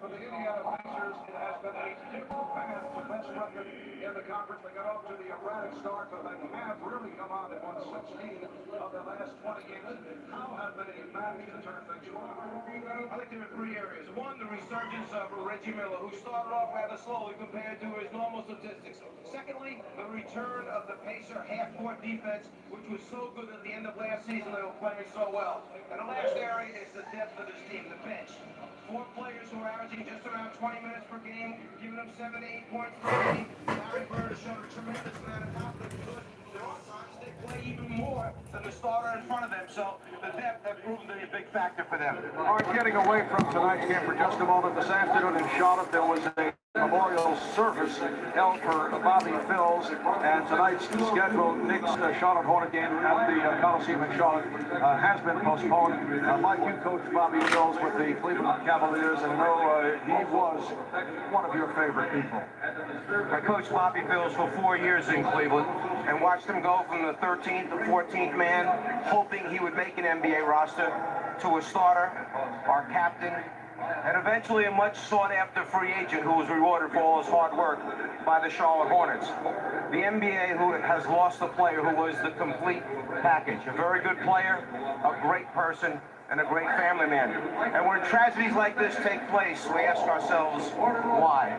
for the Indiana Pacers, it has been a two-man best record in the conference. They got off to the erratic start, but they have really come on and won 16 of their last 20 games. How have they managed to turn things around? I think there are three areas. One, the resurgence of Reggie Miller, who started off rather slowly compared to his normal statistics. Secondly, the return of the Pacer half-court defense, which was so good at the end of last season. They were playing so well. And the last area is the depth of this team, the bench. Four players who are averaging just around 20 minutes per game, giving them 7 to 8 points per game. Larry Bird has shown a tremendous amount of confidence because there are times they play even more than the starter in front of them. So the depth has proven to be a big factor for them. All right, getting away from tonight's game for just a moment. This afternoon in Charlotte, there was a memorial service held for Bobby Phills, and tonight's scheduled Knicks Charlotte Hornet game at the Coliseum in Charlotte has been postponed. Mike, you coached Bobby Phills with the Cleveland Cavaliers, and he was one of your favorite people. I coached Bobby Phills for 4 years in Cleveland and watched him go from the 13th to 14th man, hoping he would make an NBA roster, to a starter, our captain, and eventually a much sought-after free agent who was rewarded for all his hard work by the Charlotte Hornets. The NBA who has lost a player who was the complete package. A very good player, a great person, and a great family man. And when tragedies like this take place, we ask ourselves, why?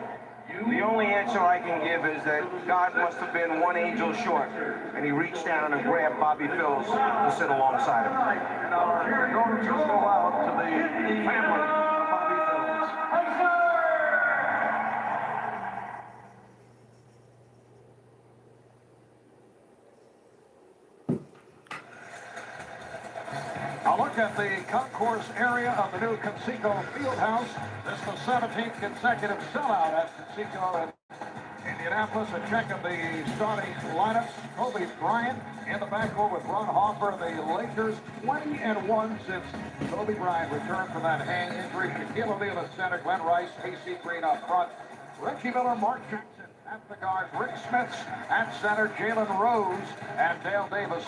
The only answer I can give is that God must have been one angel short, and he reached down and grabbed Bobby Phills to sit alongside him. And our condolences go out to the family of Bobby Phills. A look at the concourse area of the new Conseco Fieldhouse. This is the 17th consecutive sellout at Conseco in Indianapolis. A check of the starting lineups. Kobe Bryant in the backcourt with Ron Harper. The Lakers 20-1 since Kobe Bryant returned from that hand injury. Shaquille O'Neal at center. Glenn Rice, AC Green up front. Reggie Miller, Mark Jackson at the guard. Rick Smits at center. Jalen Rose and Dale Davis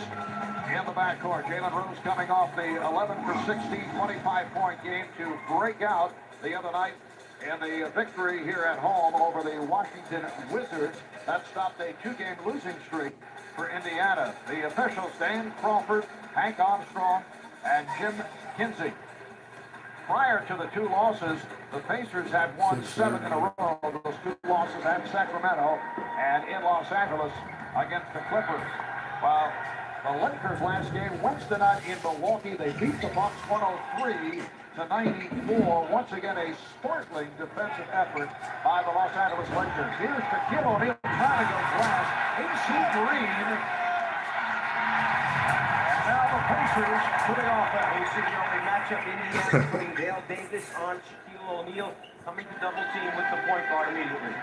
in the backcourt. Jalen Rose coming off the 11 for 16, 25-point game to break out the other night in the victory here at home over the Washington Wizards. That stopped a two-game losing streak for Indiana. The officials, Dan Crawford, Hank Armstrong, and Jim Kinsey. Prior to the two losses, the Pacers had won 7 in a row. Those two losses at Sacramento and in Los Angeles against the Clippers. While the Lakers last game Wednesday night in Milwaukee, they beat the Bucks 103 to 94. Once again, a sparkling defensive effort by the Los Angeles Lakers. Here's Shaquille O'Neal trying to go glass. AC Green. And now the Pacers putting off that. AC, the only matchup Indiana putting Dale Davis on Shaquille O'Neal, coming to double team with the point guard immediately.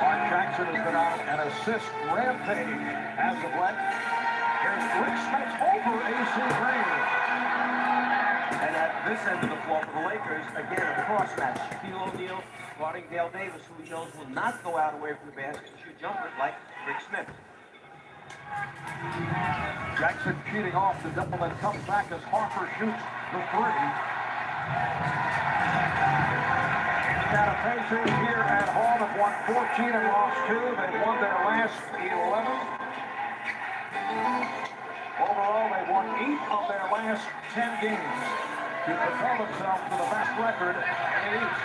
Mark Jackson has been on an assist rampage as of late. Here's Rick Smits over AC Green. And at this end of the floor for the Lakers, again, a cross match. Shaquille O'Neal guarding Dale Davis, who he knows will not go out away from the basket and shoot jumpers like Rick Smits. Jackson cheating off the double and comes back as Harper shoots the three. Indiana Pacers here at home have won 14 and lost 2. They've won their last 11. Overall, they've won 8 of their last 10 games to propel themselves to the best record in the East.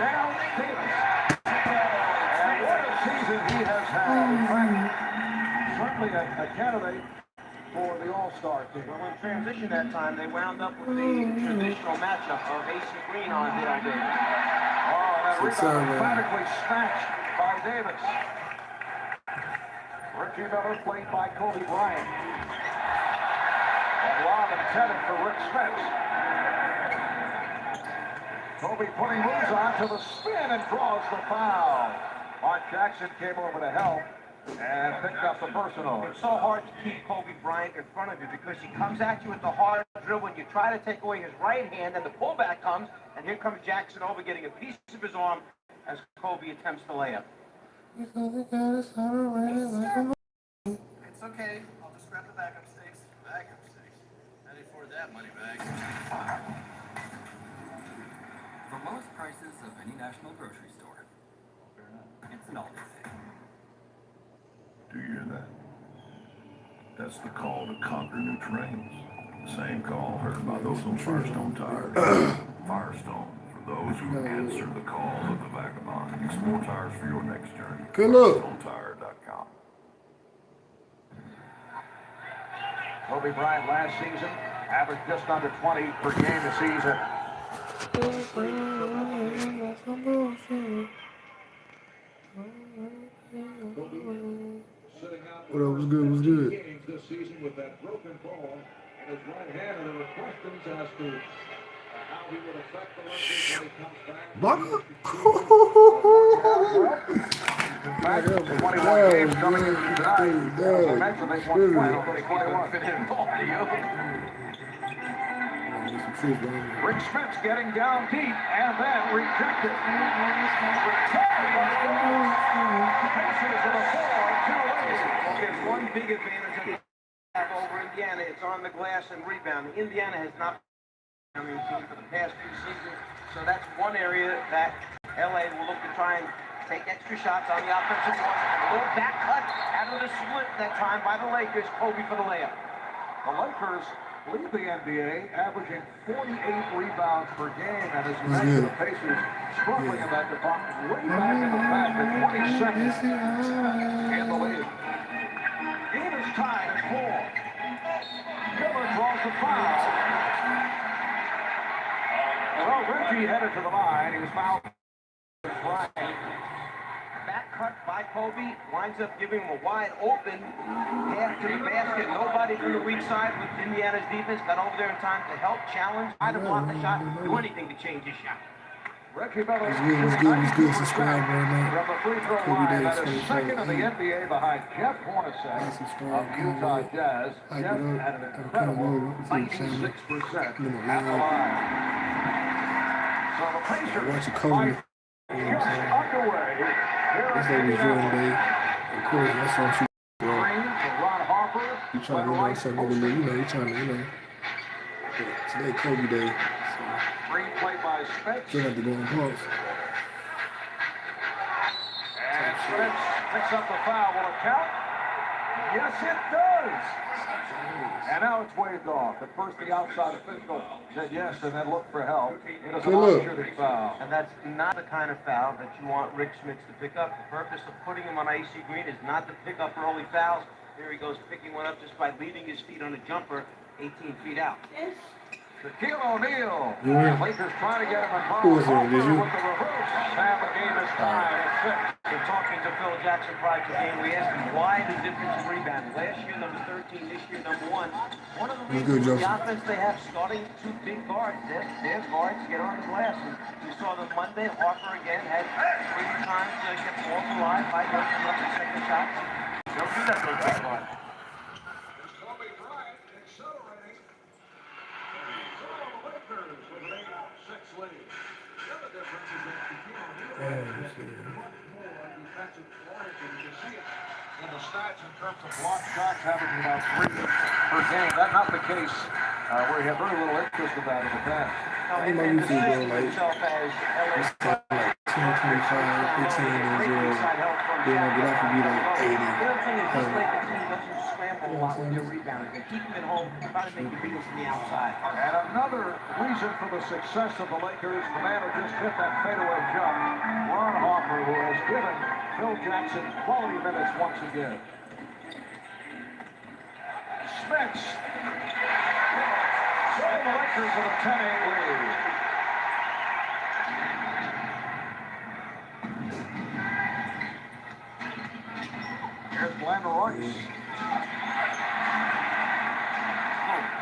Dale Davis. And what a season he has had. Certainly a candidate for the All-Star team. Well, in transition that time, they wound up with the traditional matchup of AC Green on Dale Davis. Oh, that rebound emphatically snatched by Davis. Reggie Miller played by Kobe Bryant. A lob intended for Rick Smits. Kobe putting moves on to the spin and draws the foul. Mark Jackson came over to help and picked up the personal. It's so hard to keep Kobe Bryant in front of you because he comes at you with the hard dribble and you try to take away his right hand and the pullback comes and here comes Jackson over getting a piece of his arm as Kobe attempts to lay up. It's okay. I'll just grab the backup stakes. Backup stakes. Ready for that money bag. lowest prices of any national grocery store. It's an all-day thing. Do you hear that? That's the call to conquer new terrains. The same call heard by those on Firestone tires. Firestone, for those who answer the call of the vagabond. Explore tires for your next journey. Good luck. FirestoneTire.com. Kobe Bryant last season averaged just under 20 per game this season. What up? What's good? What's good? Games this season with that broken ball in his right hand, and there were questions as to how he would affect the Lakers when he comes back. Blocker? In fact, 21 games coming into tonight. As I mentioned, they won 21 fit in ball to you. Rick Smith's getting down deep and then rejected. Pacers in a 4-2 lead. There's one big advantage that they have over Indiana. It's on the glass and rebounding. Indiana has not been a team for the past 2 seasons, so that's one area that LA will look to try and take extra shots on the offensive one. A little back cut out of the split that time by the Lakers. Kobe for the layup. The Lakers lead the NBA, averaging 48 rebounds per game, and as you mentioned, the Pacers struggling in that department, way back in the back at 22nd in the league. Game is tied at 4. Miller draws the foul. Well, Reggie headed to the line. He was fouled. Bryant. Back cut by Kobe, winds up giving him a wide open path to the basket. Nobody from the weak side with Indiana's defense got over there in time to help challenge, try to block the shot, do anything to change his shot. Reggie Miller What's good? Subscribe right now. from the free throw Kobe line. Day That is second in the NBA behind Jeff Hornacek subscribe, of Utah Jazz. Hype Jeff it up. had an Have a incredible CamBo. It's a 96% channel. at the line. So the Pacers Watch a Kobe. are just underway. Here This at lady Jordan Indianapolis. Day. Of course, that's all she bro. Green to Ron Harper. You trying to know something over there, you trying to. Today Kobe Day. So Green played by Spence. still have to go on pause. And Spence picks up the foul. Will it count? Yes, it does. And now it's waved off. At first, the outside official said yes and then looked for help. It is a non-shooting foul. And that's not the kind of foul that you want Rick Smits to pick up. The purpose of putting him on icy green is not to pick up early fouls. Here he goes picking one up just by leaving his feet on a jumper 18 feet out. Shaquille O'Neal. Yeah. Lakers trying to get him involved. Who was it? Did you? With the reverse. And the game is tied at 6. In talking to Phil Jackson prior to the game, we asked him why the difference in rebounding. Last year, number 13, this year, number 1. One of the reasons the offense they have starting 2 big guards. Their guards get on the glass. And you saw them Monday. Harper again had 3 times to get balls alive by opening up the second shots. Don't do that, those big guards. Kobe Bryant accelerating. So the Lakers with an 8-6 lead. The other difference is that Shaquille O'Neal has much more defensive oriented. You can see it in the stats in terms of block shots, averaging about 3 per game. That's not the case where he had very little interest in that in the past. And the system itself as LA. 10, 25, 15 years old. Then I get off to be like 80. The other thing is this Laker team doesn't scramble a lot with their rebounding. They keep them at home, try to make the beat from the outside. And another reason for the success of the Lakers, the man who just hit that fadeaway jump, Ron Harper, who has given Phil Jackson quality minutes once again. Spence. So the Lakers with a 10-8 lead. Here's Glenn Royce.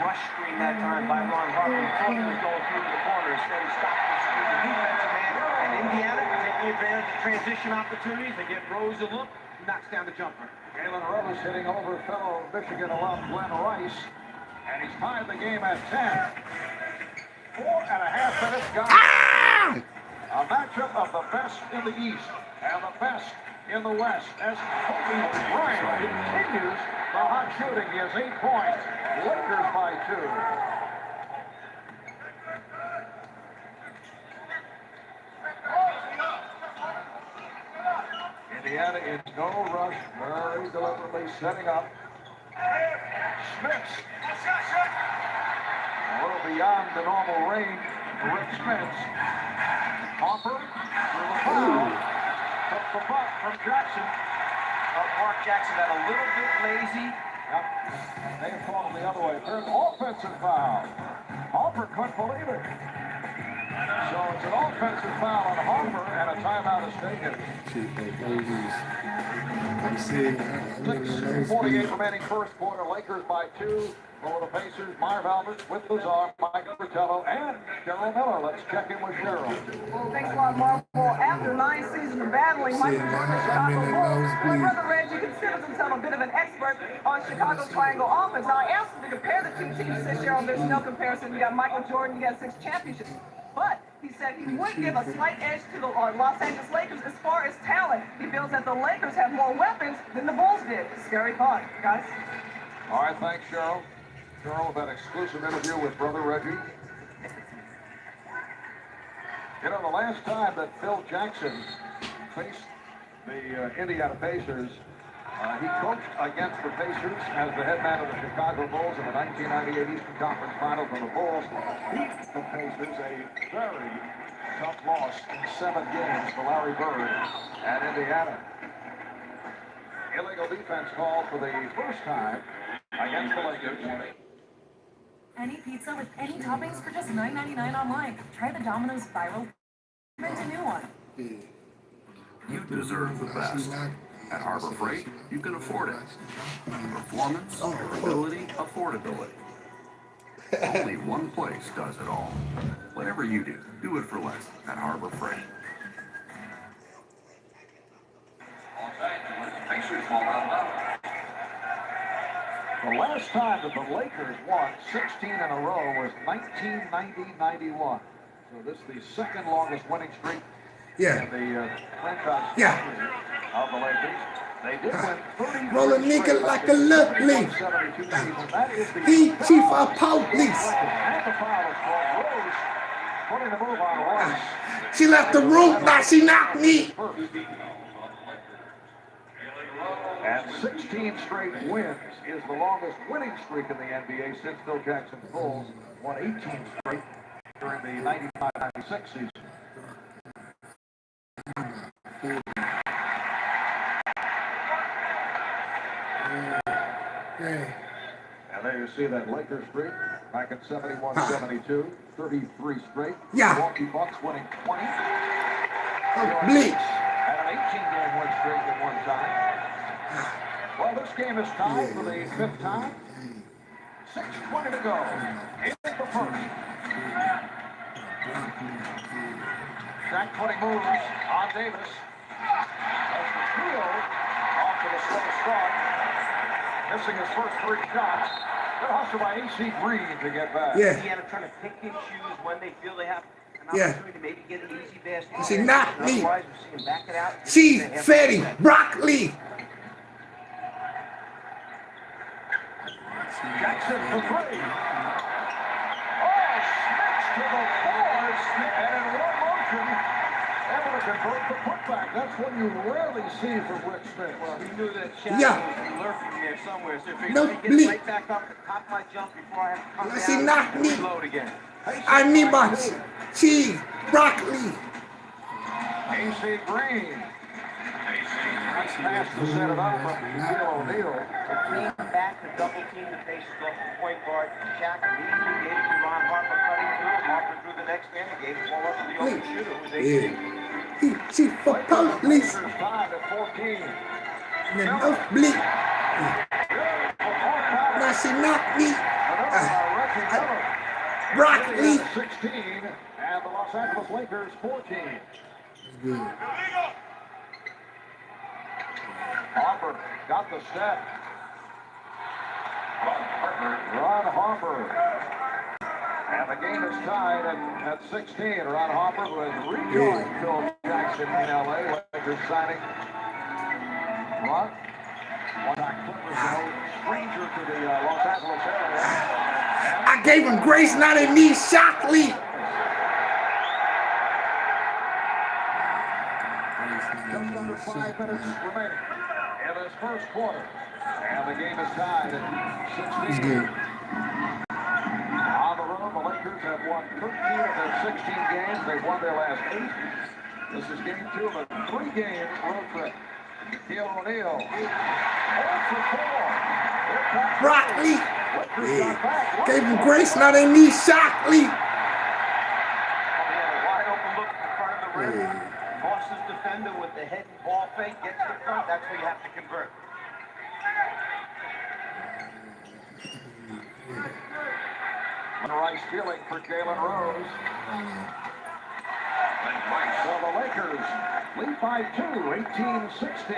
Rush screen that time by Ron Harper. He thought he was going through to the corner. Instead, he stopped the screen. The defensive man. And Indiana taking advantage of transition opportunities. They get Rose a look. He knocks down the jumper. Jalen Rose hitting over fellow Michigan alum Glenn Rice. And he's tied the game at 10. 4.5 minutes gone. A matchup of the best in the East and the best in the West as Kobe Bryant continues the hot shooting. He has 8 points. Lakers by 2. Indiana in no rush, very deliberately setting up. Smith. A little beyond the normal range for Rick Smith. Hopper through the foul. Took the butt from Jackson. Mark Jackson got a little bit lazy. Yep. They fall the other way. There's an offensive foul. Hopper couldn't believe it. So it's an offensive foul on Hopper and a timeout is taken. I'm seeing. I'm in the 6:48 remaining first quarter. Lakers by 2 over the Pacers. Marv Albert with Lazar, Mike Fratello, and Cheryl Miller. Let's check in with Cheryl. Well, thanks a lot, Mark. Well, after 9 seasons of battling Mike Jordan and Chicago Bulls, Brother Reggie considers himself a bit of an expert on Chicago's triangle offense. Now, I asked him to compare the two teams. He said, Cheryl, there's no comparison. You got Michael Jordan, you got 6 championships. But he said he would give a slight edge to the Los Angeles Lakers as far as talent. He feels that the Lakers have more weapons than the Bulls did. Scary thought, guys. All right, thanks, Cheryl. Cheryl, with that exclusive interview with Brother Reggie. You know, the last time that Phil Jackson faced the Indiana Pacers, he coached against the Pacers as the head man of the Chicago Bulls in the 1998 Eastern Conference Finals when the Bulls beat the Pacers, a very tough loss in 7 games for Larry Bird at Indiana. Illegal defense called for the first time against the Lakers. Any pizza with any toppings for just $9.99 online. Try the Domino's viral. Invent a new one. You deserve the best. At Harbor Freight, you can afford it. Performance, durability, affordability. Only one place does it all. Whatever you do, do it for less at Harbor Freight. The last time that the Lakers won 16 in a row was 1990-91. So this is the second longest winning streak in the franchise history of the Lakers. They did win 30. Roll a nigga like a look leaf. He chief of police. And the foul is called. Rose putting the move on Royce. She left the room, now she knocked me. And 16 straight wins is the longest winning streak in the NBA since Phil Jackson's Bulls won 18 straight during the 95-96 season. And there you see that Lakers streak back in 71-72, 33 straight. Milwaukee Bucks winning 20. Bleach. Had an 18-game win streak at one time. Well, this game is tied for the 5th time. 6:20 to go in the first. Jack putting moves on Davis. As the trio off to the slow start. Missing his first 3 shots. Good hustle by A.C. Green to get back. Indiana trying to pick and choose when they feel they have an opportunity to maybe get an easy basket. She knocked me. Otherwise, we see him back it out. She fatty broccoli. Jackson for 3. Oh, Smith to the boards, and in one motion, able to convert the putback. That's what you rarely see from Rick Smith. Well, he knew that shadow was lurking there somewhere, so if No, he gets right back up the top of my jump before I have to come down, she knocked me. reload again. I need my cheese, broccoli. A.C. Green. Nice pass to set it up from Shaquille O'Neal. Came back to double team the Pacers off the point guard. Shaq immediately gave it to Ron Harper cutting through. Harper drew the next man and gave the ball up to the open shooter. It was A.C. He chief for police. Tied at 14. No bleach. Now she knocked me. Broccoli. 16, and the Los Angeles Lakers 14. Good. Harper got the step. Ron Harper. And the game is tied at 16. Ron Harper, who has rejoined Phil Jackson in L.A. Lakers signing. Ron, one-time Clippers, stranger to the Los Angeles area. I gave him grace, not in me, Shockley. Just under 5 minutes remaining in this first quarter. And the game is tied at 16. He's good. On the road, the Lakers have won 13 of their 16 games. They've won their last 8. This is game 2 of a 3-game road trip. Shaquille O'Neal. 0 for 4. Broccoli. Yeah. Gave him grace, now they need Shockley. Wide open look in front of the rim. Boston's defender with the head and ball fake gets to the front. That's where you have to convert. Rice stealing for Jalen Rose. So the Lakers lead by 2, 18-16.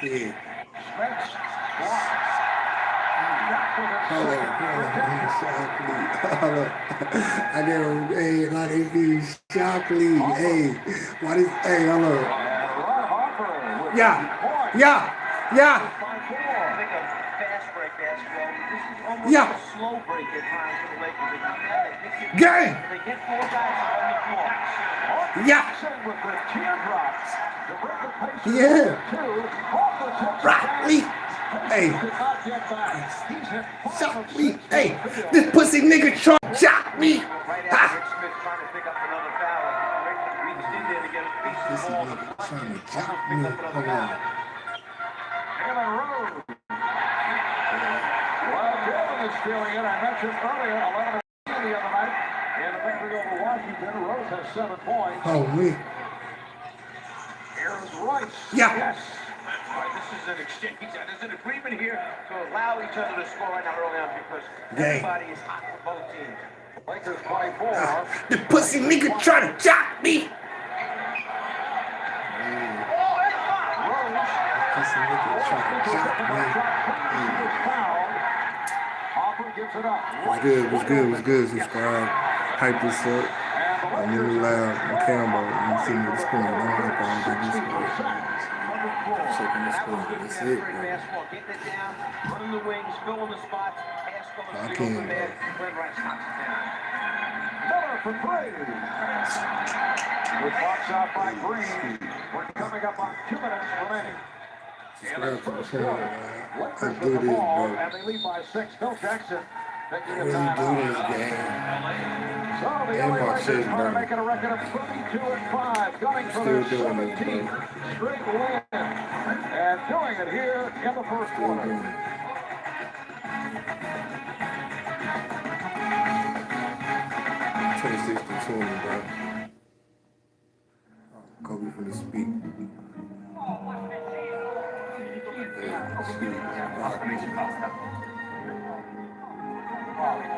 Yeah. Smith's block. Hold up. I get him, hey, like they be Shockley. Hey, what is, hey, hold up. Yeah. I think a fast break basketball. This is almost Yeah. a slow break at times for the Lakers. Gang. They get 4 guys on the floor. Yeah. With the teardrops to bring the Pacers Yeah. to 2. Broccoli. Hey. Did not get back. He's hit 5 Shock of me. 6 Hey. in the field. This pussy nigga trying to shock me. Right after Ha. Rick Smith trying to pick up another foul. Rick reached in there to get a piece of This the ball. nigga trying to shock Almost me. picked up another Hold foul. on. Jalen Rose. Well, Jalen is stealing it. I mentioned earlier, 11 the other night. In the victory over Washington, Rose has 7 points. Oh, me. Here's Rice. Yeah. Yes. Right, this is an exchange. There's an agreement here to allow each other to score right now early on because everybody is hot for both teams. Lakers 24. The pussy nigga trying to shock me. Pussy nigga trying to shock me. Hopper gives it up. Was good. Subscribe. Hype this up. I'm in the lab in CamBo. You see me the screen. Don't hype on this screen. Checking the screen. That's it, bro. Basketball, getting it down, running the wings, filling the spots, pass goes I to the can't, open man, Glenn Rice knocks it down. Miller for 3. With box out by Green. We're coming up on 2 minutes remaining. Subscribe to the channel, man. I Lakers do with the this, ball, bro. and they lead by 6. Phil Jackson taking I a really do timeout. this game. So the And LA my Lakers shit, are bro. making a record of 32-5, gunning for Still their doing this, 17th bro. straight win, and doing it here in the first Still quarter. doing it. 26-20, bro. Kobe from the speak.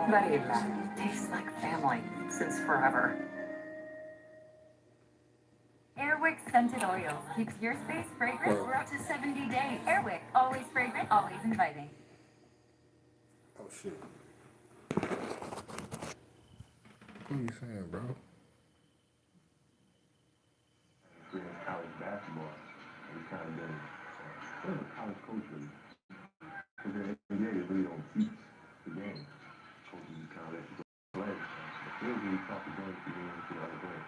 Buddy, tastes like family since forever. Airwick scented oils keeps your space fragrant for up to 70 days. Airwick, always fragrant, always inviting. Oh shit. What are you saying, bro? College basketball, it's kind of been college culture. Because the NBA really don't teach the game. Coaches just kind of let you go play. The field really taught the game to you into the other game.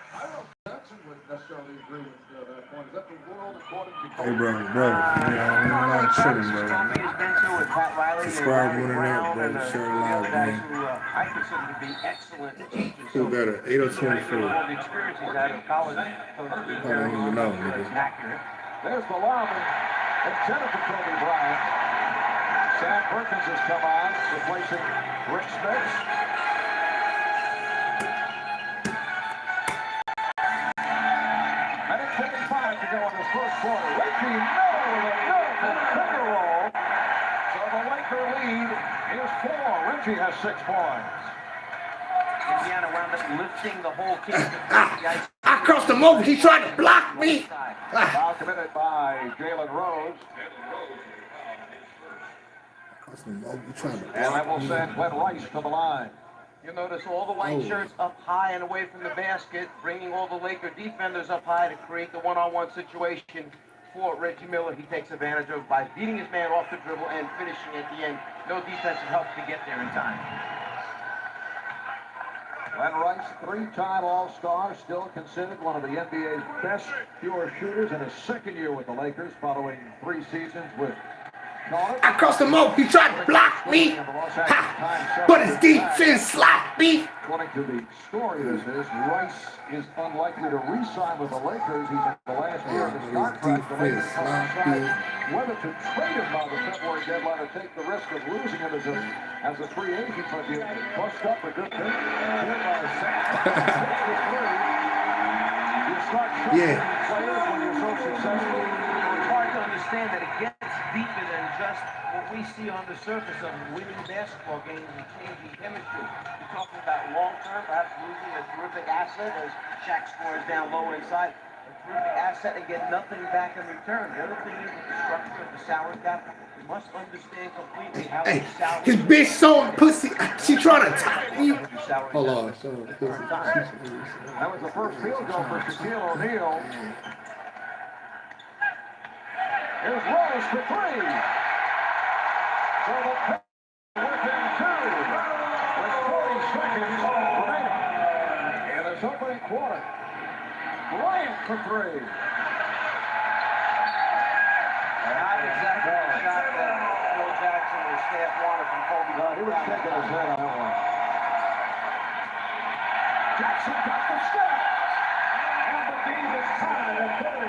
I don't know if Jackson would necessarily agree with that point. Is that the world according to Hey, bro. I'm not tripping, bro. Tommy has been to with Pat Riley Subscribe, and winning Brown up, bro. and Share the live, other guys man. who I consider to be excellent teachers. Who better? 8:24. All the experience he's had in college. I don't even know, nigga. Accurate. There's the lob intended for Kobe Bryant. Sam Perkins has come on, replacing Rick Smith. Minute 25 to go in this first quarter. Ricky Miller with a beautiful finger roll. So the Laker lead is 4. Reggie has 6 points. Indiana wound up lifting the whole team. I crossed him over. He tried to block me. Foul committed by Jalen Rose. And that will send Glenn Rice to the line. You'll notice all the white shirts up high and away from the basket, bringing all the Laker defenders up high to create the one-on-one situation for Reggie Miller, he takes advantage of by beating his man off the dribble and finishing at the end. No defensive help to get there in time. Glenn Rice, three-time All-Star, still considered one of the NBA's best pure shooters in his second year with the Lakers, following 3 seasons with Charlotte. I crossed him off. He tried to block me. Ha! But his defense sloppy. According to the story, Rice is unlikely to re-sign with the Lakers. He's in the last year of his contract. The Lakers decide whether to trade him by the February deadline or take the risk of losing him as a free agent. But you bust up a good thing. You start shooting players when you're so successful. It's hard to understand that it gets deeper than just what we see on the surface of winning basketball games and changing chemistry. You're talking about long-term, perhaps losing a terrific asset as Shaq scores down low inside. A terrific asset and get nothing back in return. The other thing is the structure of the salary cap. You must understand completely how the salary... His bitch so pussy. She trying to top me. Hold on. That was the first field goal for Shaquille O'Neal. Here's Rose for 3. So the within 2 with 40 seconds remaining in this opening quarter. Bryant for 3. Not exactly the shot that Phil Jackson and his staff wanted from Kobe. No, he was shaking his head on that one. Jackson got the step. And the game is tied at 30.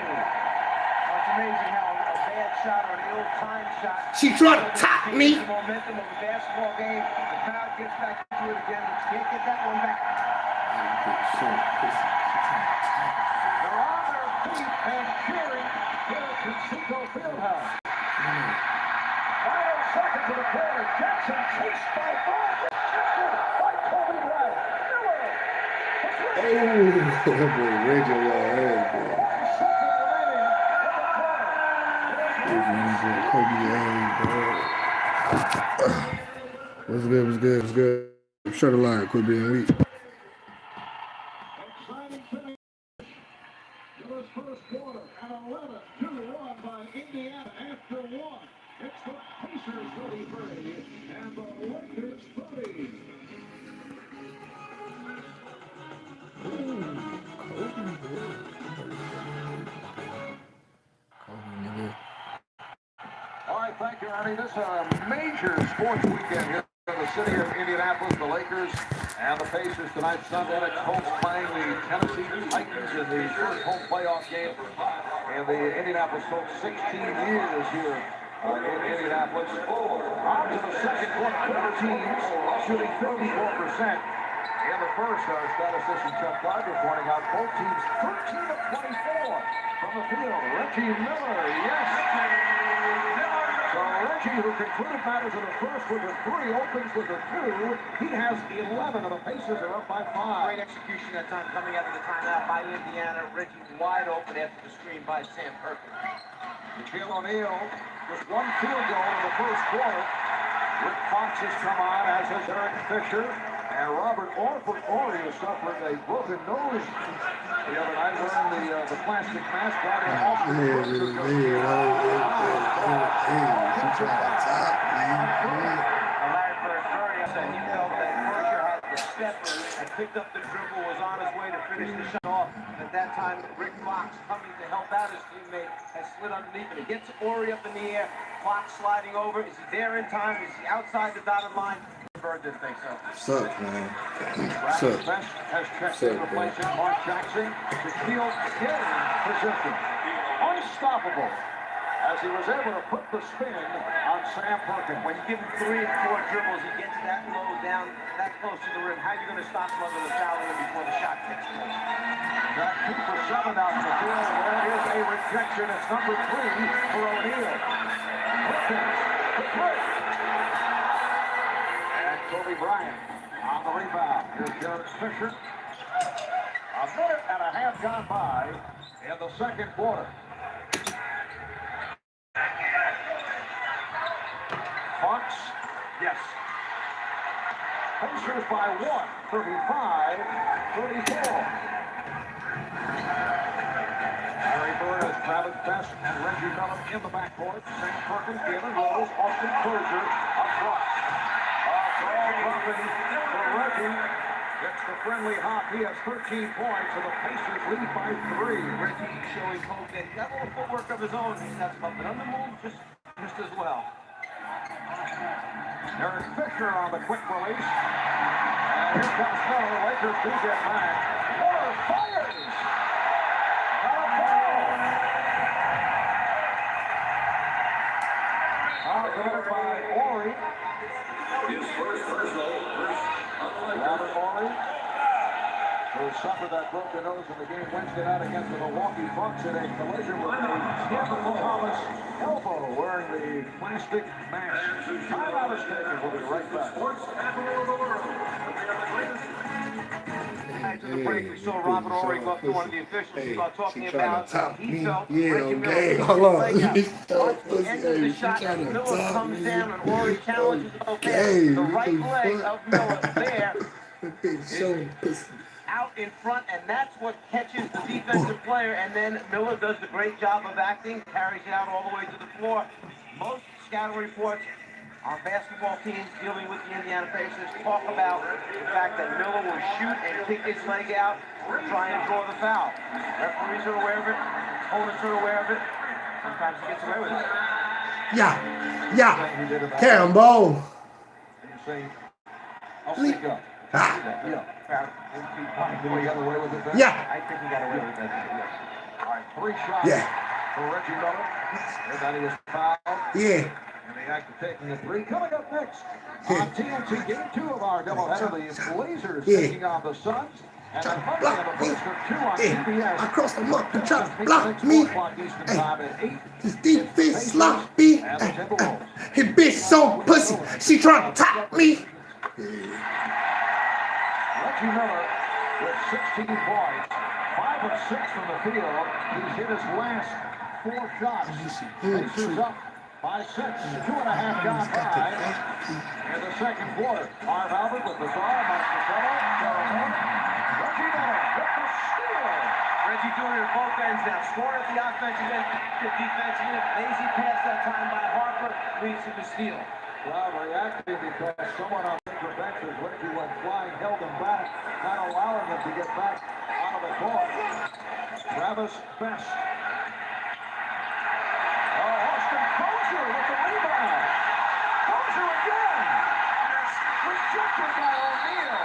It's amazing how a bad shot or an ill-timed shot. She trying to top me. The momentum of the basketball game. The crowd gets back into it again. But you can't get that one back. They're on their feet and cheering here at Conseco Fieldhouse. Final seconds of the quarter. Jackson chased by Ball. By Kobe Bryant. Miller. That boy Reggie, boy. What's good? Shut the line, quit being weak. Exciting finish to this first quarter. An 11-2 by Indiana after 1. It's the Pacers 33 and the Lakers 30. All right, thank you, Ernie. This is a major sports weekend here in the city of Indianapolis. The Lakers and the Pacers tonight. Sunday night Colts playing the Tennessee Titans in the first home playoff game. And the Indianapolis Colts 16 years here in Indianapolis. On to the second quarter. Both teams shooting 54%. In the first, our statistician Chuck Gardner pointing out both teams 13 of 24 from the field. Reggie Miller, yes. So Reggie, who concluded matters in the first with a 3, opens with a 2. He has 11, and the Pacers are up by 5. Great execution that time coming out of the timeout by Indiana. Reggie wide open after the screen by Sam Perkins. Shaquille O'Neal with 1 field goal in the first quarter. Rick Fox has come on, as has Eric Fisher. And Robert Horry has suffered a broken nose the other night wearing the plastic mask. Larry Bird said he felt that Berger had the step and picked up the dribble, was on his way to finish the shot off. At that time, Rick Fox, coming to help out his teammate, has slid underneath and he gets Horry up in the air. Fox sliding over. Is he there in time? Is he outside the dotted line? Bird didn't think so. Sucks, man. Sucks. Has checked in replacing Mark Jackson. Shaquille getting position. Unstoppable. As he was able to put the spin on Sam Perkins. When you give him 3 and 4 dribbles, he gets that low down, that close to the rim. How are you going to stop him under the foul line before the shot takes place? Got 2 for 7 out in the field. There is a rejection. It's number 3 for O'Neal. Perkins, the 3. Kobe Bryant on the rebound. Here's Derek Fisher. A minute and a half gone by in the second quarter. Fox, yes. Pacers by 1, 35-34. Larry Bird has traveled Best and Reggie Miller in the backcourt. Sam Perkins, Galen Rose, Austin Crozier up front. Ball dropping for Reggie. Gets the friendly hop. He has 13 points, and the Pacers lead by 3. Reggie showing hope that he got a little footwork of his own. He's got some up and under move just as well. Eric Fisher on the quick release. And here comes Miller. Lakers do get back. Miller fires. Not a foul. Foul committed by Ori. His first personal. Robert Morley, who suffered that broken nose in the game Wednesday night against the Milwaukee Bucks in a collision with a Campbell Thomas elbow wearing the plastic mask. Timeout is taken. We'll be right back. After the break, we saw Robert Ory go up to one of the officials and start talking about he felt yeah, Reggie Miller okay, was hold on. laying He's out. so Once he pussy. enters the He shot, trying to Miller top comes me. down and Ory challenges him. Gay, The right leg fuck. of Miller there That thing showing pussy. out in front, and that's what catches the defensive player, and then Miller does the great job of acting, carries it out all the way to the floor. Most scouting reports on basketball teams dealing with the Indiana Pacers talk about the fact that Miller will shoot and kick his leg out to try and draw the foul. Referees are aware of it, opponents are aware of it. Sometimes he gets away with it. Yeah, CamBo. You say, I'll speak up. Yeah. He got away with it then? Yeah. I think he got away with that. Yes. All right, 3 shots for Reggie Miller. And then he was fouled. Yeah. And the act of taking a 3. Coming up next on TNT, game 2 of our doubleheader, the Blazers taking on the Suns. And then Monday on the Booster 2 on CBS. I crossed him up and tried to block me. Hey, His defense sloppy. His bitch so pussy. She trying to top me. Reggie Miller with 16 points, 5 of 6 from the field. He's hit his last 4 shots. Pacers up by 6, 2.5 gone by in the second quarter. Marv Albert with the draw, Mike Pacello, Reggie Miller with the steal. Reggie doing it at both ends now. Scoring at the offensive end, the defensive end. Lazy pass that time by Harper leads to the steal. Well, reacting because someone on the bench as Reggie went flying, held him back, not allowing him to get back out of the court. Travis Best. Austin Crozier with the rebound. Crozier again. Rejected by O'Neal.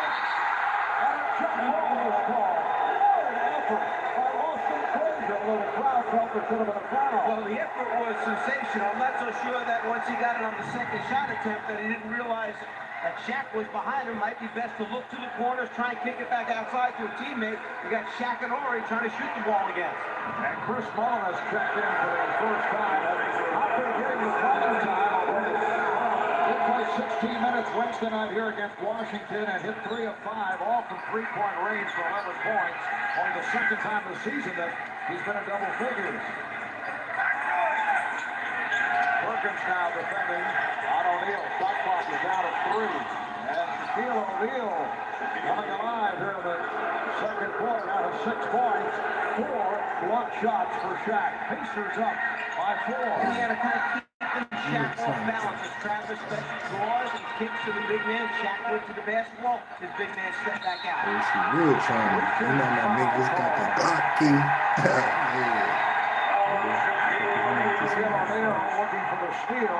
And a jump ball was called. What an effort by Austin Crozier. A little crowd felt there should have been a foul. Well, the effort was sensational. I'm not so sure that once he got it on the second shot attempt that he didn't realize that Shaq was behind him. Might be best to look to the corners, try and kick it back outside to a teammate. You got Shaq and Ori trying to shoot the ball again. And Chris Mullen has checked in for the first time. I've been getting the final time already. He played 16 minutes Wednesday night here against Washington and hit 3 of 5, all from 3-point range for 11 points. Only the second time this season that he's been in double figures. Perkins now defending on O'Neal. Shot clock is down at 3. And Shaquille O'Neal coming alive here in the second quarter. Out of 6 points, 4 block shots for Shaq. Pacers up by 4. Indiana kind of keeping Shaq off balance as Travis draws and kicks to the big man. Shaq went to the basketball. His big man stepped back out. She real trying. You know my niggas got the Glocky. Yeah. Looking for the steal.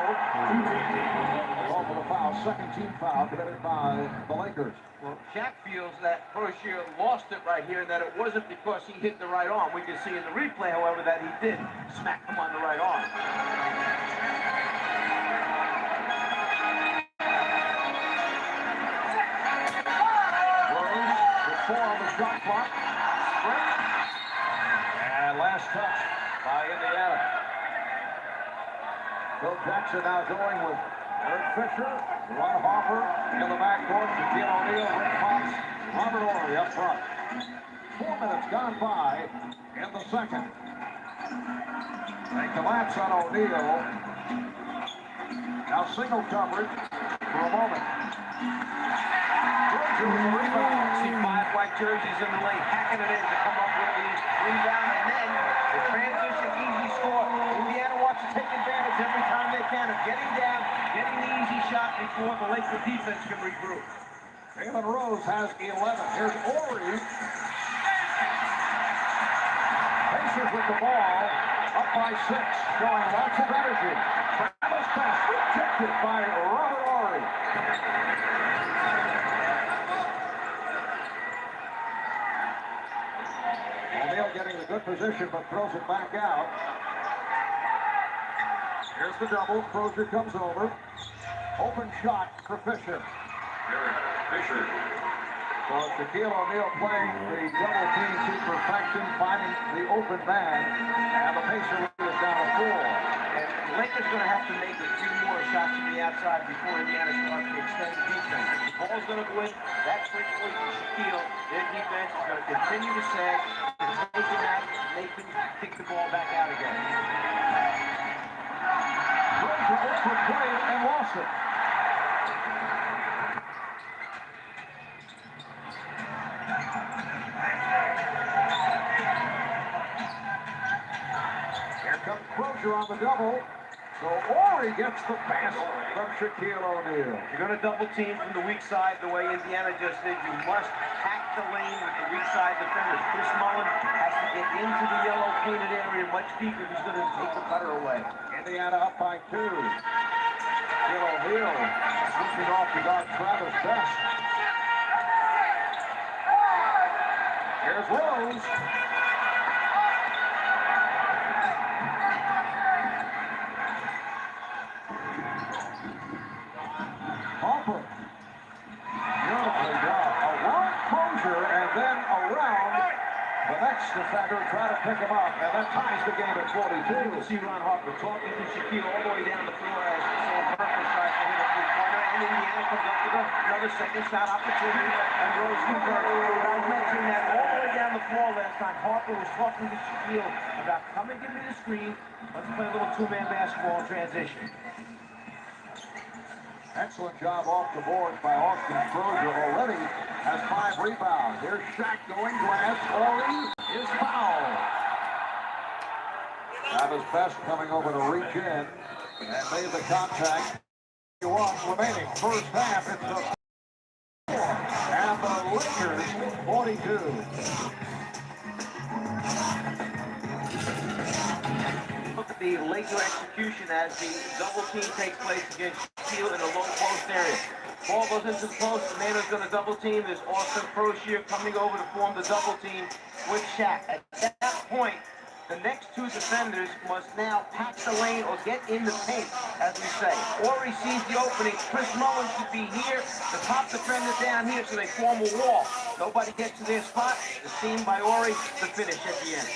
Call for the foul. Second team foul committed by the Lakers. Well, Shaq feels that Crozier lost it right here, and that it wasn't because he hit the right arm. We can see in the replay, however, that he did smack him on the right arm. Rose with 4 on the shot clock. And last touch by Indiana. Phil Jackson now going with Eric Fisher, Ron Harper in the backcourt, Shaquille O'Neal, Rick Fox, Robert Ory up front. 4 minutes gone by in the second. They collapse on O'Neal. Now single coverage for a moment. Georgia with the rebound. See 5 white jerseys in the lane, hacking it in to come up with the rebound, and then The transition easy score. Indiana wants to take advantage every time they can of getting down, getting the easy shot before the Laker defense can regroup. Jalen Rose has 11. Here's Ori. Pacers with the ball, up by 6, showing lots of energy. Travis Best rejected by Robert Ori. O'Neal getting the good position, but throws it back out. Here's the double. Crozier comes over. Open shot for Fisher. So Shaquille O'Neal playing the double team to perfection, finding the open man, and the Pacer lead is down to 4. And Lakers going to have to make a few more shots from the outside before Indiana starts to extend defense. If the ball's going to go in that quickly to Shaquille, their defense is going to continue to sag, to take it out, and make them kick the ball back out again. Crozier overplayed and lost it. Here comes Crozier on the double. So Ori gets the pass from Shaquille O'Neal. If you're going to double team from the weak side the way Indiana just did, you must pack the lane with the weak side defenders. Chris Mullin has to get into the yellow painted area much deeper if he's going to take the cutter away. Indiana up by 2. Shaquille O'Neal switching off to guard Travis Best. Here's Rose. Harper. Beautifully done. Around Crozier and then around the next defender trying to pick him up. And that ties the game at 42. You see Ron Harper talking to Shaquille all the way down the floor as Sam Perkins tries to hit a three-pointer. And Indiana comes up with another second shot opportunity. And Rose converts. I mentioned that all the way down the floor last time. Harper was talking to Shaquille about coming into the screen. Let's play a little two-man basketball in transition. Excellent job off the boards by Austin Crozier. Already has 5 rebounds. Here's Shaq going glass. Ori is fouled. Travis Best coming over to reach in and made the contact. 1 remaining. First half, it's the 4. And the Lakers 42. Look at the Laker execution as the double team takes place against Shaquille in the low post area. Ball goes into the post, the man is going to double team. There's Austin Crozier coming over to form the double team with Shaq. At that point, the next 2 defenders must now pack the lane or get in the paint, as we say. Ori sees the opening. Chris Mullin should be here. The top defender down here, so they form a wall. Nobody gets to their spot. The seam by Ori, the finish at the end.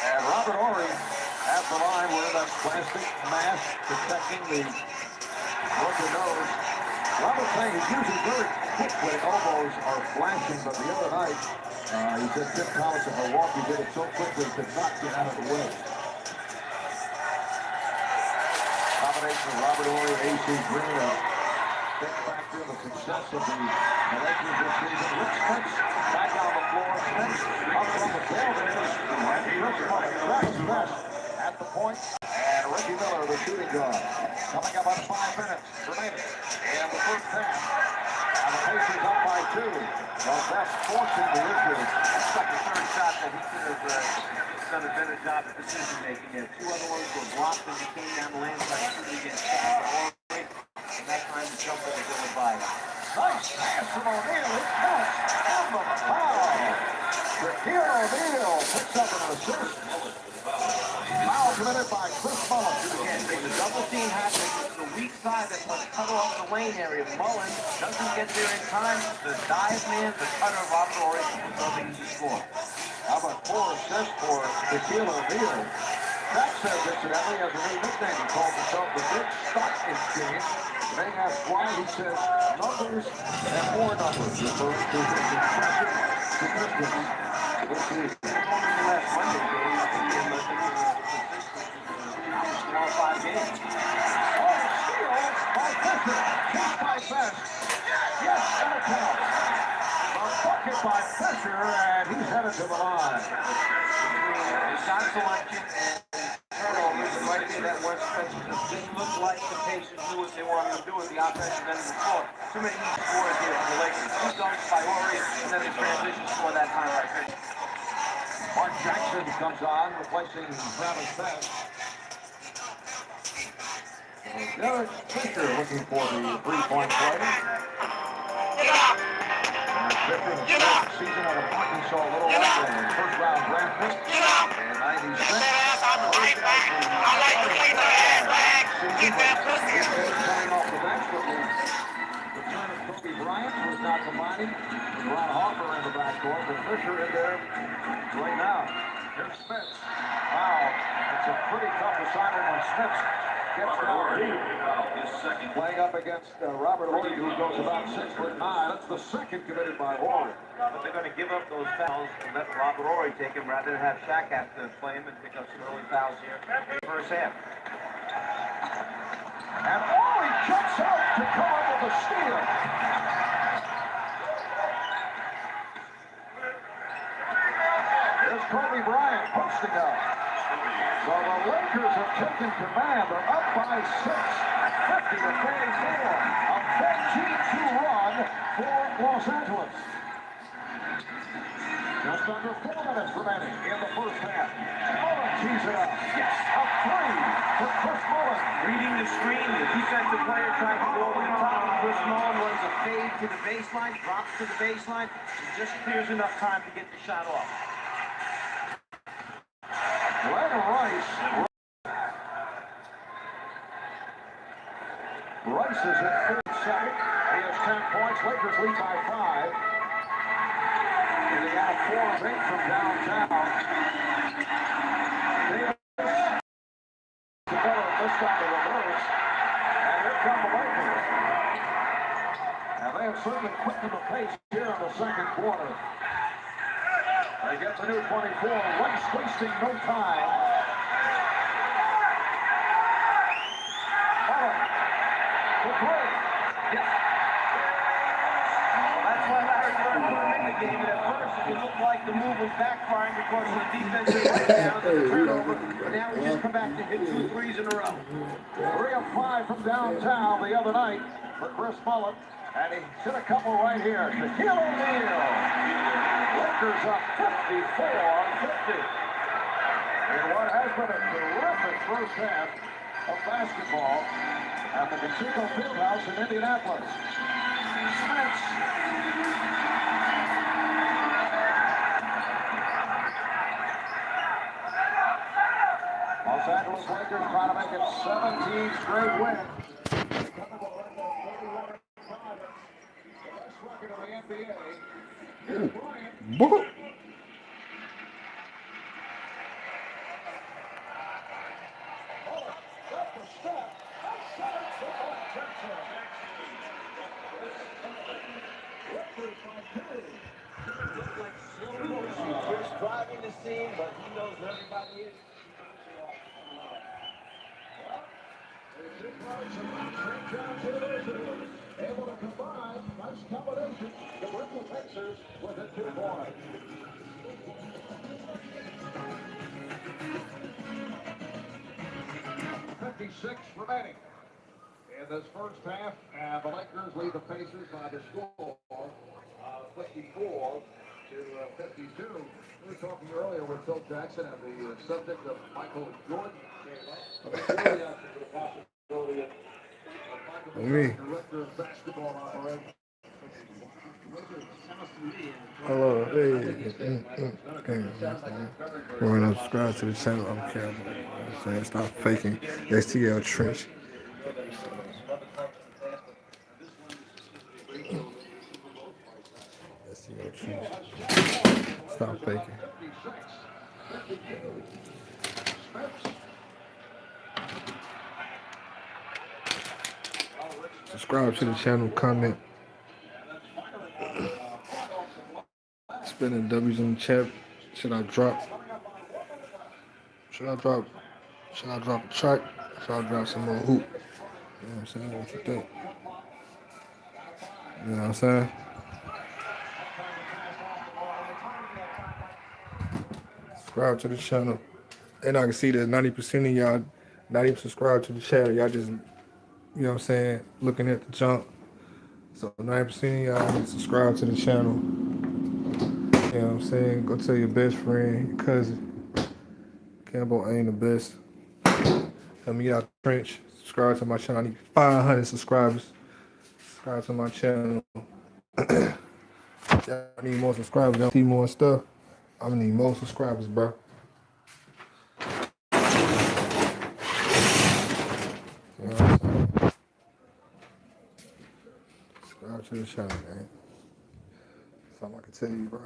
And Robert Ori at the line with that plastic mask protecting the broken nose. Robert saying he's usually very quick when elbows are flashing, but the other night, he said Tim Thomas of Milwaukee did it so quickly he could not get out of the way. Combination of Robert Ori and A.C. Green, a big factor in the success of the Lakers this season. Rich Spence back on the floor. Spence up from the tailbend. And Chris Travis Best at the point. And Reggie Miller, the shooting guard. Coming up on 5 minutes remaining in the first half. And the Pacers up by 2. Well, Best forcing the issue. That's like the third shot that he could have done a better job at decision making there. 2 other ones were blocked as he came down the lane by shooting against Ori. And that time the jumper was over by him. Nice pass from O'Neal. It counts on the foul. Shaquille O'Neal picks up an assist. Foul committed by Chris Mullin. Again, the double team happens. It's the weak side that must cut off the lane area. Mullin doesn't get there in time. The dive man, the cutter, Robert Ori, doesn't easy score. How about 4 assists for Shaquille O'Neal? That says incidentally has a new nickname. He calls himself the Big Stock Exchange. They ask why, he says numbers and more numbers, referring to his impressive statistics this season. Last Monday, Dave, I think they must have scored 5 games. Oh, steal by Fisher. Kick by Best. Yes, and a count. The bucket by Fisher, and he's headed to the line. Shot selection and turnovers right there. That one stretch just didn't look like the Pacers knew what they wanted to do with the offensive end of the floor. Too many easy scores here for the Lakers. Two dunks by Horry, and then the transition score that time by Fisher. Mark Jackson comes on, replacing Travis Best. Derek Fisher looking for the three-point play. Fisher, the first season out of Arkansas, a little older than his first-round draft pick in '96. I like to clean the ass bag. Get that pussy. Coming off the bench, but the return of Kobe Bryant, who is now combining with Ron Harper in the backcourt, but Fisher in there right now. Here's Spitz. Wow, it's a pretty tough assignment when Spitz gets down deep. Playing up against Robert Horry, who goes about 6'9". That's the second committed by Horry. But they're going to give up those fouls and let Robert Horry take him rather than have Shaq have to play him and pick up some early fouls here in the first half. And Horry jumps out to come up with a steal. Here's Kobe Bryant posting up. So the Lakers have taken command. They're up by 6, 50 to 44. A 14-2 run for Los Angeles. Just under 4 minutes remaining in the first half. Mullen tees it up. Yes, a three for Chris Mullen. Reading the screen, the defensive player tries to go over the top, and Chris Mullen runs a fade to the baseline, drops to the baseline, and just clears enough time to get the shot off. Len Rice. Rice is at 32nd. He has 10 points. Lakers lead by 5. Indiana 4 of 8 from downtown. Davis together this time to reverse. And here come the Lakers. And they have certainly quickened the pace here in the second quarter. They get the new 24. Rice wasting no time. The three. Yes. Well, that's why Larry Bird put him in the game, and at first it looked like the move was backfiring because of the defensive breakdown and the turnover. But now we just come back to hit 2 threes in a row. 3 of 5 from downtown the other night for Chris Mullen. And he hit a couple right here. Shaquille O'Neal. Lakers up 54-50. In what has been a terrific first half of basketball at the Conseco Fieldhouse in Indianapolis. Spence. Los Angeles Lakers trying to make it 17 straight wins. The best record in the NBA. Here's Bryant. Just driving the scene, but he knows where everybody is. Able to combine, nice combination to win the Pacers with a 2-point. .56 remaining in this first half, and the Lakers lead the Pacers by the score of 54 to 52. We were talking earlier with Phil Jackson and the subject of Michael Jordan. Me. Director of basketball operations. Hello, We're gonna subscribe to the channel. I'm CamBo. I'm saying stop faking STL Trench. STL Trench. Stop faking. Subscribe to the channel, comment. Spinning W's in the chat. Should I drop a track? Should I drop some more hoop? You know what I'm saying? What you think? You know what I'm saying? subscribe to the channel. And I can see that 90% of y'all not even subscribed to the channel. Y'all just, you know what I'm saying, looking at the junk. So 90% of y'all need to subscribe to the channel. You know what I'm saying? Go tell your best friend, your cousin. CamBo ain't the best. Help me get out the trench. Subscribe to my channel. I need 500 subscribers. Subscribe to my channel. I need more subscribers. I see more stuff. I'm gonna need more subscribers, bro. You know what I'm saying? Subscribe to the channel, man. That's all I can tell you, bro.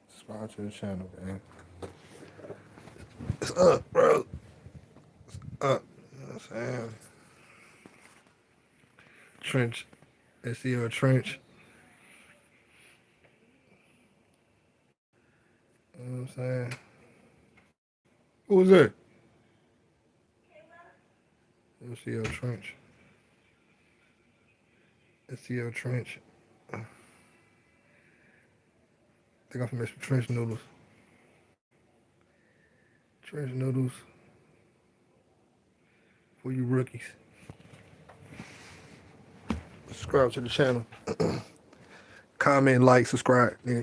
Subscribe to the channel, man. It's up, bro. It's up. You know what I'm saying? Trench. SEO Trench. You know what I'm saying? Who was that? SEO Trench. SEO Trench. I think I'm finna make some trench noodles. Trench noodles for you rookies. Subscribe to the channel. Comment, like, subscribe. Yeah.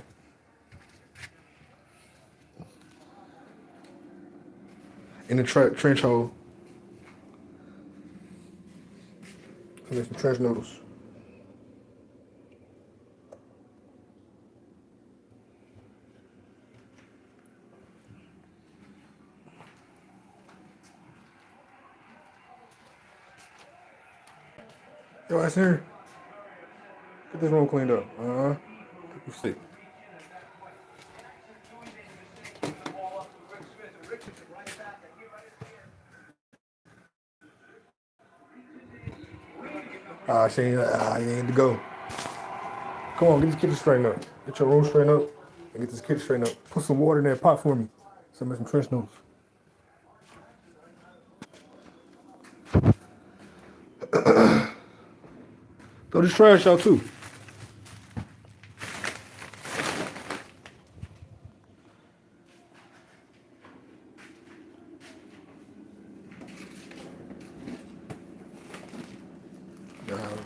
In the trench hole. I make some trench noodles. Yo, I here. Get this room cleaned up. You see. She ain't to go. Come on, get this kitchen straightened up. Get your room straightened up and get this kitchen straightened up. Put some water in that pot for me. So I make some trench noodles. Throw this trash out too.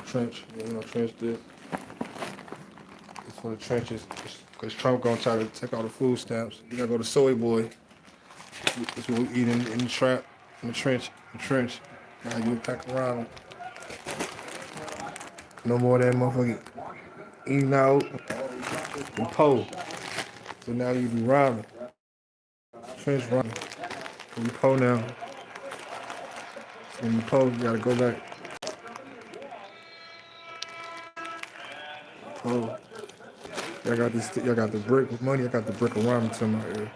Trench, you know, trench this. It's for the trenches, because Trump gonna try to take all the food stamps. You gotta go to Soy Boy. That's what we eat in the trap, in the trench, Gotta get back around. No more of that motherfucker eating out and pole. So now you be robbing. Trench robbing. You pole now. When you pole, you gotta go back. Pole. Y'all got the brick with money. I got the brick of ramen to my ear.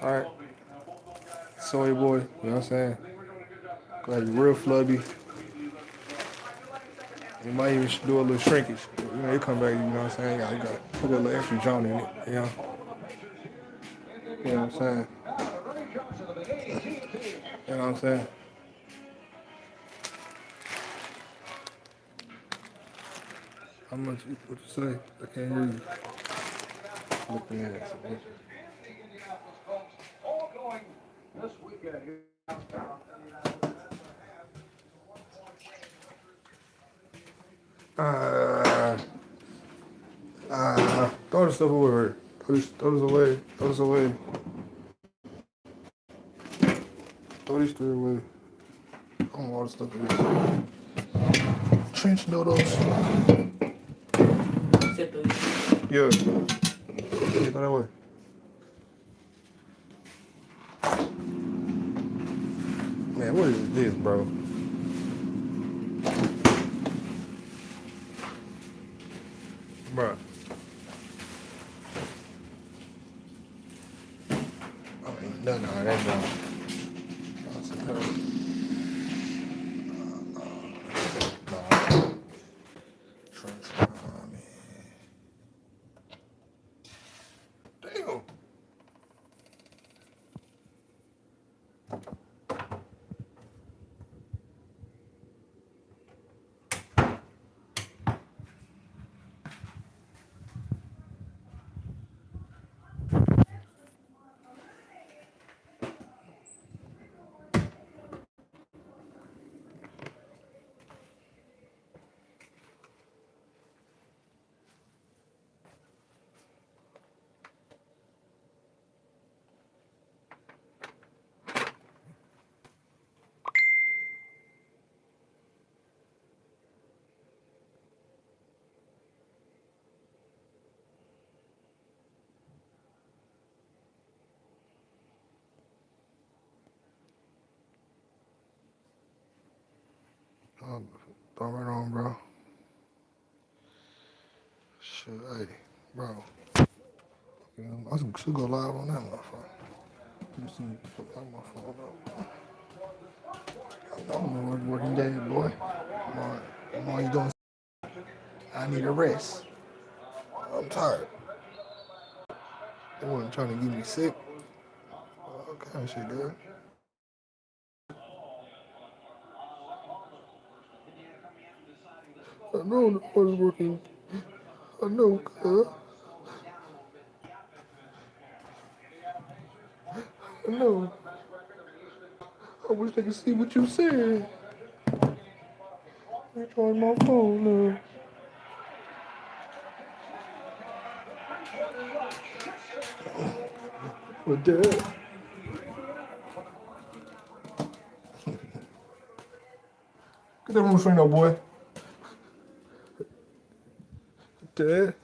All right. Soy Boy, you know what I'm saying? Go ahead, real flubby. You might even do a little shrinkage. You know, you come back, you know what I'm saying? You got put a little extra John in it, you know? You know what I'm saying? You know what I'm saying? How much, what you say? I can't hear you. Looking at it. Throw the stuff over. Throw this away. Throw this away. Throw these three away. I don't want all the stuff away. Trench noodles. Yeah. Throw that away. Man, what is this, bro? Bro. I ain't nothing out of that, bro. Throw it on, bro. Shit, hey, bro. I should go live on that motherfucker. Let me see. Put that motherfucker up. I'm a working day, boy. I'm always doing. I need a rest. I'm tired. They wasn't trying to get me sick. All kind of shit, good. I know the was working. I know, cuz. I know. I wish they could see what you said. They trying my phone now. But Dad, get that room straight up, boy. Dad,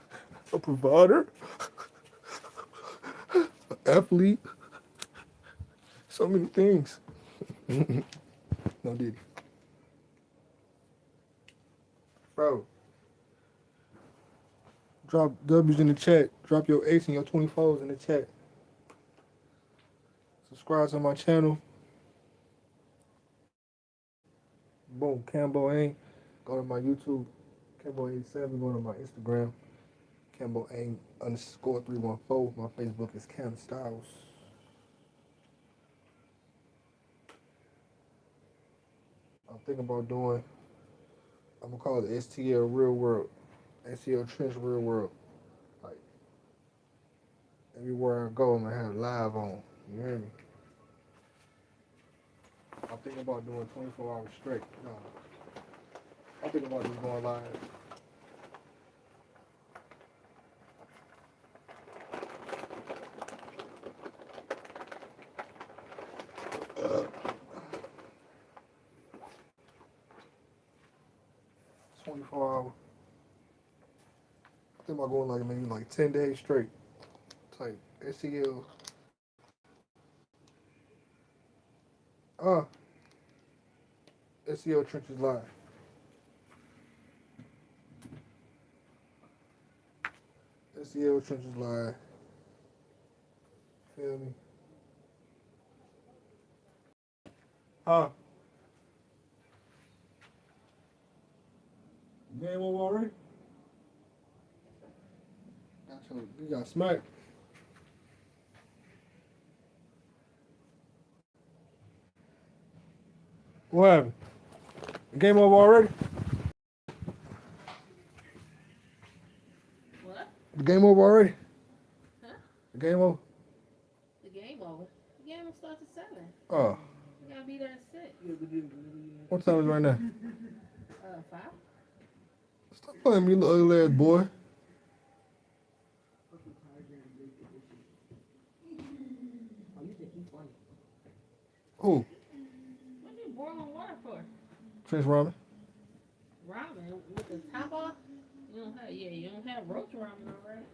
a provider, an athlete, so many things. No, did he? Bro, drop W's in the chat. Drop your 8s and your 24s in the chat. Subscribe to my channel. Boom, CamBo Aim. Go to my YouTube, CamBo87. Go to my Instagram, CamBo Aim _314. My Facebook is Cam Styles. I'm thinking about doing, I'm gonna call it STL Real World, STL Trench Real World. Like, everywhere I go, I'm gonna have live on. You hear me? I'm thinking about doing 24 hours straight. No, I'm thinking about just going live. 24 hours. I think about going like maybe like 10 days straight. Type STL. SEO Trenches Live. SEO Trenches Live. Feel me? Game over already? You got smacked. What happened? Game over already? What? The game over already? Huh? The game over? The game over. The game starts at 7. Oh. You gotta be there at 6. What time is it right now? 5. Stop playing me, little ugly ass boy. Oh, you think he's funny. Who? What are you boiling water for? Trench ramen. Ramen with the top off? You don't have roach ramen already.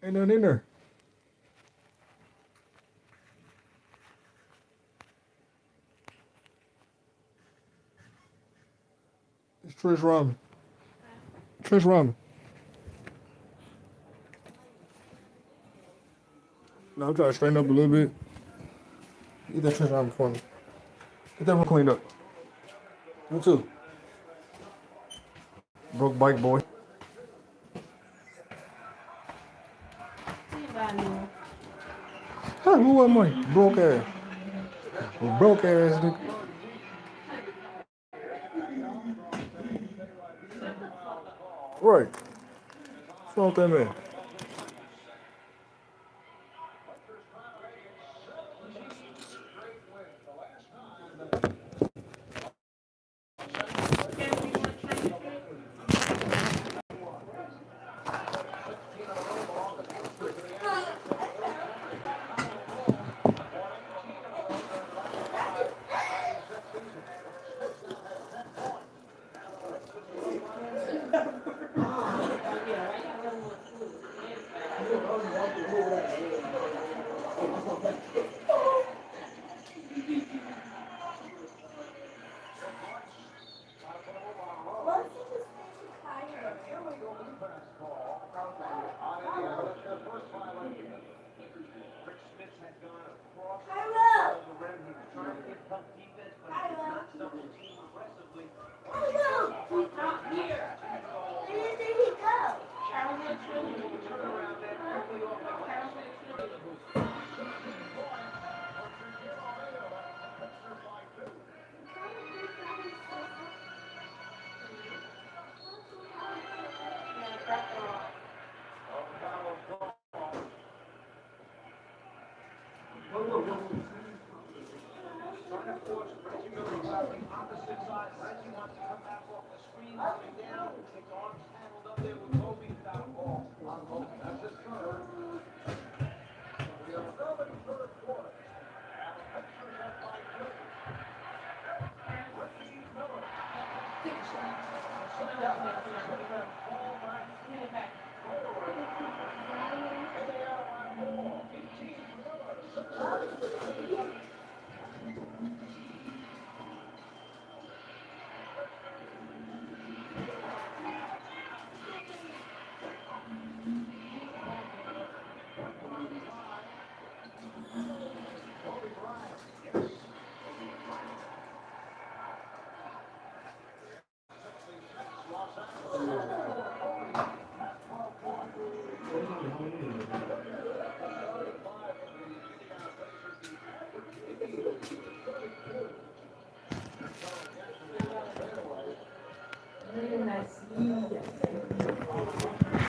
Ain't nothing in there. It's Trench ramen. Trench ramen. No, I'm trying to straighten up a little bit. Get that trench ramen for me. Get that one cleaned up. Me too. Broke bike boy. Hey, who am I? Broke ass. Broke ass nigga. Right. What's wrong with that man? opposite side. Reggie wants to come back off the screen, coming down. His arms tangled up there with Kobe without a ball. That's his third. We have an early third quarter. And the pictures up by Clinton. Reggie Miller. The second half of the ball back.